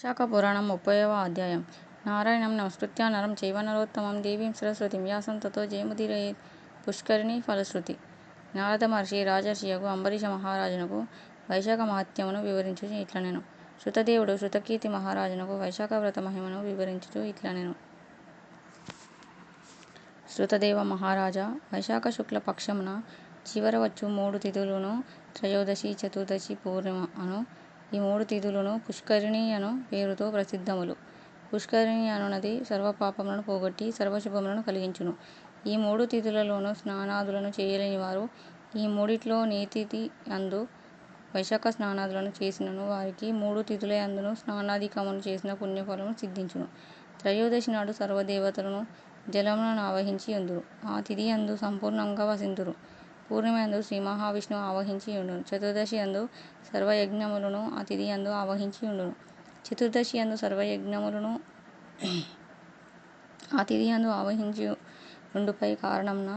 శాఖ పురాణం 30వ అధ్యాయం. నారాయణం నమస్కృత్య నరం చైవ నరోత్తమం దేవీం సరస్వతిం వ్యాసం తతో జయముదీరయేత్. పుష్కరిణీ ఫలశ్రుతి. నారద మహర్షి రాజర్షియగు అంబరీష మహారాజునకు వైశాఖ మహాత్మ్యమును వివరించుచు ఇట్లనెను. శృతదేవుడు శృతకీర్తి మహారాజునకు వైశాఖ వ్రత మహిమను వివరించుచు ఇట్లనెను. శృతదేవ మహారాజా, వైశాఖ శుక్ల పక్షమున చివర వచ్చు 3 తిథులును త్రయోదశి, చతుర్దశి, పూర్ణిమ అను ఈ 3 తిథులును పుష్కరిణి అను పేరుతో ప్రసిద్ధములు. పుష్కరిణి అనునది సర్వపాపములను పోగొట్టి సర్వశుభములను కలిగించును. ఈ 3 తిథులలోనూ స్నానాదులను చేయలేని వారు ఈ మూడిట్లో నే తిథి యందు వైశాఖ స్నానాదులను చేసినను వారికి 3 తిథుల యందును స్నానాధికమును చేసిన పుణ్యఫలము సిద్ధించును. త్రయోదశి నాడు సర్వదేవతలను జలములను ఆవహించి యుందురు. ఆ తిథి యందు సంపూర్ణంగా వసింతురు. పూర్ణిమ యందు శ్రీ మహావిష్ణువు ఆవహించి యుండును. చతుర్దశి యందు సర్వయజ్ఞములను ఆ తిథి యందు ఆవహించి యుండును. చతుర్దశి యందు సర్వయజ్ఞములను ఆ తిథి యందు ఆవహించి యుండుపై కారణమున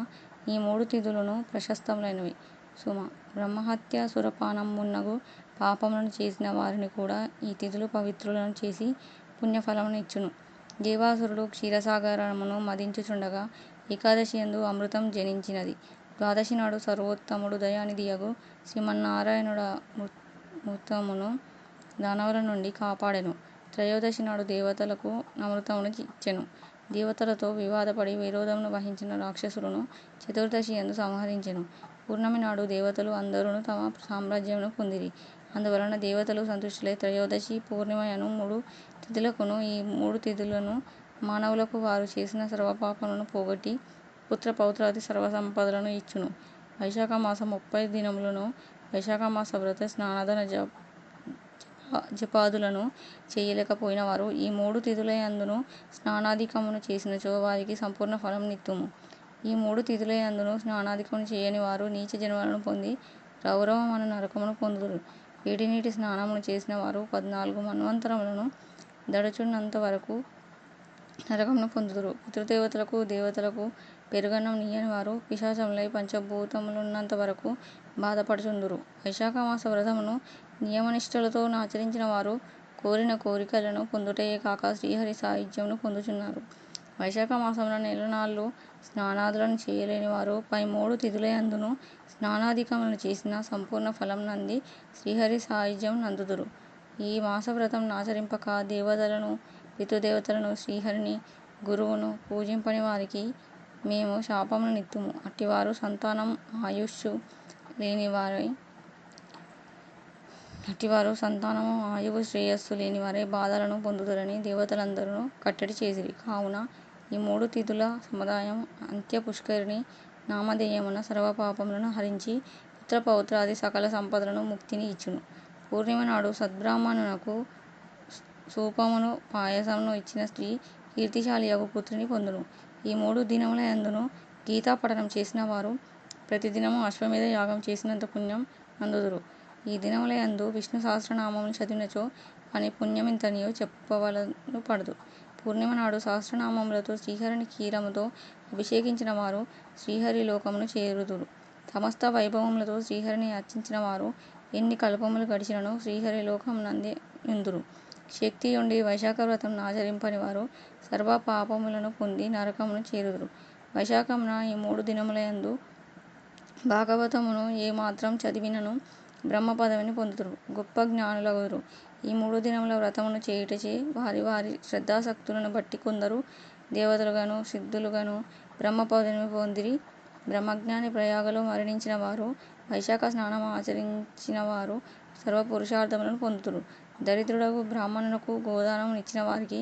ఈ 3 తిథులను ప్రశస్తములైనవి. సుమ, బ్రహ్మహత్య, సురపానం మున్నగు పాపములను చేసిన వారిని కూడా ఈ తిథులు పవిత్రులను చేసి పుణ్యఫలమును ఇచ్చును. దేవాసురుడు క్షీరసాగరమును మథించుచుండగా ఏకాదశి యందు అమృతం జనించినది. ద్వాదశి నాడు సర్వోత్తముడు దయానిధియగు శ్రీమన్నారాయణుడమృతమును దానవుల నుండి కాపాడెను. త్రయోదశి నాడు దేవతలకు అమృతమును ఇచ్చెను. దేవతలతో వివాదపడి విరోధమును వహించిన రాక్షసులను చతుర్దశి యందు సంహరించెను. పూర్ణమి నాడు దేవతలు అందరును తమ సామ్రాజ్యమును పొందిరి. అందువలన దేవతలు సంతుష్టులై త్రయోదశి, పూర్ణిమ అను 3 తిథులకును ఈ 3 తిథులను మానవులకు వారు చేసిన సర్వపాపములను పోగొట్టి పుత్ర పౌత్రాది సర్వసంపదలను ఇచ్చును. వైశాఖ మాస 30 దినములను వైశాఖ మాస వ్రత స్నానాదన జపాదులను చేయలేకపోయిన వారు ఈ 3 తిథుల యందును స్నానాధికమును చేసినచో వారికి సంపూర్ణ ఫలము నిత్తుము. ఈ 3 తిథుల యందును స్నానాధికమును చేయని వారు నీచ జన్మలను పొంది రౌరవమను నరకమును పొందుదురు. వేడి నీటి స్నానమును చేసిన వారు 14 మన్వంతరములను దడుచున్నంత వరకు నరకమును పొందుదురు. పితృదేవతలకు దేవతలకు పెరుగన్నం నీయని వారు పిశాచములై పంచభూతములున్నంత వరకు బాధపడుచుందురు. వైశాఖ మాస వ్రతమును నియమనిష్టలతో నాచరించిన వారు కోరిన కోరికలను పొందుటయే కాక శ్రీహరి సాయుజ్యమును పొందుచున్నారు. వైశాఖ మాసమున నెలనాళ్ళు స్నానాదులను చేయలేని వారు పై 3 తిథుల యందును స్నానాధికములను చేసిన సంపూర్ణ ఫలము నంది శ్రీహరి సాయుజ్యము నందుదురు. ఈ మాస వ్రతము నాచరింపక దేవతలను, పితృదేవతలను, శ్రీహరిని, గురువును పూజింపని వారికి మేము శాపమును నిత్తుము. అట్టివారు సంతానం ఆయుష్షు ఆయువు శ్రేయస్సు లేనివారై బాధలను పొందుదురని దేవతలందరును కట్టడి చేసిరి. కావున ఈ 3 తిథుల సముదాయం అంత్య పుష్కరిణి నామధేయమున సర్వపాపములను హరించి పుత్రపౌత్రాది సకల సంపదలను ముక్తిని ఇచ్చును. పూర్ణిమ నాడు సద్బ్రాహ్మణునకు సూపమును పాయసమును ఇచ్చిన స్త్రీ కీర్తిశాలియగు పుత్రుని పొందును. ఈ 3 దినముల యందును గీతా పఠనం చేసిన వారు ప్రతిదినము అశ్వమేధ యాగం చేసినంత పుణ్యం నందుదురు. ఈ దినముల యందు విష్ణు సహస్రనామములు చదివినచో వాని పుణ్యమింతనియూ చెప్పవలన పడదు. పూర్ణిమ నాడు సహస్రనామములతో శ్రీహరిని క్షీరముతో అభిషేకించిన వారు శ్రీహరి లోకమును చేరుదురు. సమస్త వైభవములతో శ్రీహరిని అర్చించిన వారు ఎన్ని కల్పములు గడిచినను శ్రీహరి లోకమునందే యుందురు. శక్తియుండి వైశాఖ వ్రతం నాచరింపని వారు సర్వ పాపములను పొంది నరకమును చేరుదురు. వైశాఖమున ఈ 3 దినముల యందు భాగవతమును ఏ మాత్రం చదివినను బ్రహ్మ పదవిని పొందుదురు. గొప్ప జ్ఞానులగుదురు. ఈ 3 దినముల వ్రతమును చేయుటచే వారి వారి శ్రద్ధాసక్తులను బట్టి కొందరు దేవతలుగాను సిద్ధులుగాను బ్రహ్మ పదవిని పొందిరి. బ్రహ్మజ్ఞాని ప్రయాగలో మరణించిన వారు వైశాఖ స్నానము ఆచరించిన వారు సర్వ పురుషార్థములను పొందుదురు. దరిద్రుడగు బ్రాహ్మణునకు గోదానము నిచ్చిన వారికి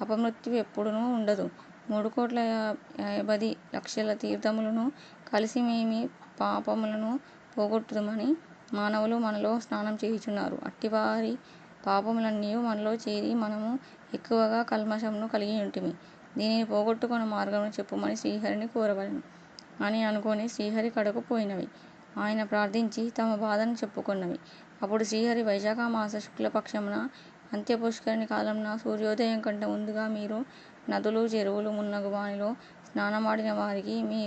అపమృత్యు ఎప్పుడునూ ఉండదు. 3,50,00,000 తీర్థములను కలిసి మేమి పాపములను పోగొట్టుదుమని మానవులు మనలో స్నానం చేయుచున్నారు. అట్టివారి పాపములన్నీయు మనలో చేరి మనము ఎక్కువగా కల్మషమును కలిగి ఉంటిమి. దీనిని పోగొట్టుకొను మార్గమును చెప్పుమని శ్రీహరిని కోరవలెను అని అనుకొని శ్రీహరి కడకు పోయినవి. ఆయన ప్రార్థించి తమ బాధను చెప్పుకొన్నవి. అప్పుడు శ్రీహరి వైశాఖ మాస శుక్లపక్షమున అంత్య పుష్కరిణి కాలమున సూర్యోదయం కంటే ముందుగా మీరు నదులు, చెరువులు మున్నగు వానిలో స్నానమాడిన వారికి మీ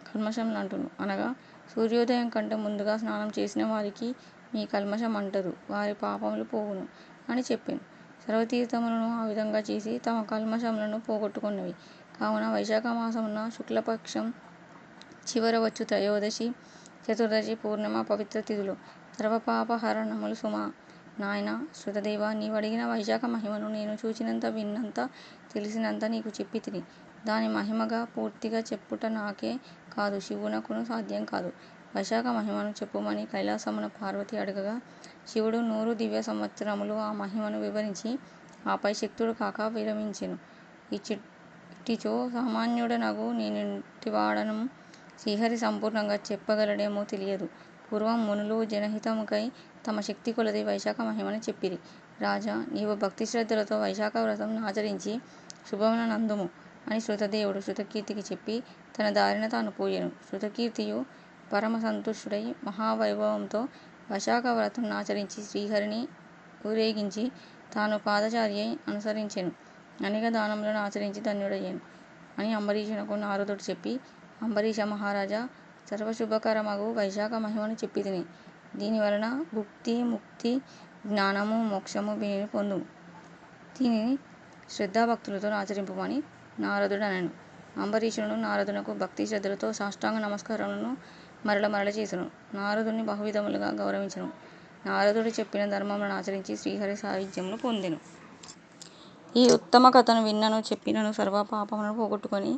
కల్మషములంటును. అనగా సూర్యోదయం కంటే ముందుగా స్నానం చేసిన వారికి మీ కల్మషం అంటదు, వారి పాపములు పోవును అని చెప్పాను. సర్వతీర్థములను ఆ విధంగా చేసి తమ కల్మషములను పోగొట్టుకున్నవి. కావున వైశాఖ మాసమున శుక్లపక్షం చివర వచ్చు త్రయోదశి, చతుర్దశి, పూర్ణిమ పవిత్ర తిథులు సర్వపాపహరణములు సుమా. నాయనా శృతదేవ, నీవడిగిన వైశాఖ మహిమను నేను చూచినంత, విన్నంత, తెలిసినంత నీకు చెప్పితిని. దాని మహిమగా పూర్తిగా చెప్పుట నాకే కాదు, శివునకును సాధ్యం కాదు. వైశాఖ మహిమను చెప్పుమని కైలాసమున పార్వతి అడగగా శివుడు 100 దివ్య సంవత్సరములు ఆ మహిమను వివరించి ఆపై శక్తుడు కాక విరమించెను. ఇట్టిచో సామాన్యుడనగు నేనింటివాడను శ్రీహరి సంపూర్ణంగా చెప్పగలడేమో తెలియదు. పూర్వం మునులు జనహితముకై తమ శక్తి కొలది వైశాఖ మహిమను చెప్పిరి. రాజా, నీవు భక్తి శ్రద్ధలతో వైశాఖ వ్రతం ఆచరించి శుభమున నందుము అని శృతదేవుడు శృతకీర్తికి చెప్పి తన దారిన తాను పోయెను. శృతకీర్తియు పరమ సంతుష్టుడై మహావైభవంతో వైశాఖ వ్రతం ఆచరించి శ్రీహరిని ఊరేగించి తాను పాదచారియై అనుసరించెను. అనేక దానములను ఆచరించి ధన్యుడయ్యెను అని అంబరీషునకు నారదుడు చెప్పి, అంబరీష మహారాజా, సర్వశుభకరమగు వైశాఖ మహిమను చెప్పితిని. దీనివలన భుక్తి, ముక్తి, జ్ఞానము, మోక్షము వీనిని పొందుము. దీనిని శ్రద్ధాభక్తులతో ఆచరింపుమని నారదుడనెను. అంబరీషుడు నారదునకు భక్తి శ్రద్ధలతో సాష్టాంగ నమస్కారములను మరల మరల చేసెను. నారదుని బహువిధములుగా గౌరవించెను. నారదుడు చెప్పిన ధర్మములను ఆచరించి శ్రీహరి సాయుజ్యమును పొందెను. ఈ ఉత్తమ కథను విన్నను చెప్పినను సర్వ పాపములను పోగొట్టుకొని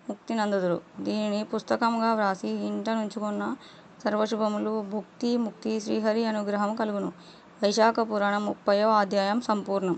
ముక్తి నందుదురు. దీనిని పుస్తకముగా వ్రాసి ఇంట నుంచుకొన్న సర్వశుభములు, భుక్తి, ముక్తి, శ్రీహరి అనుగ్రహము కలుగును. వైశాఖ పురాణం 30వ అధ్యాయం సంపూర్ణం.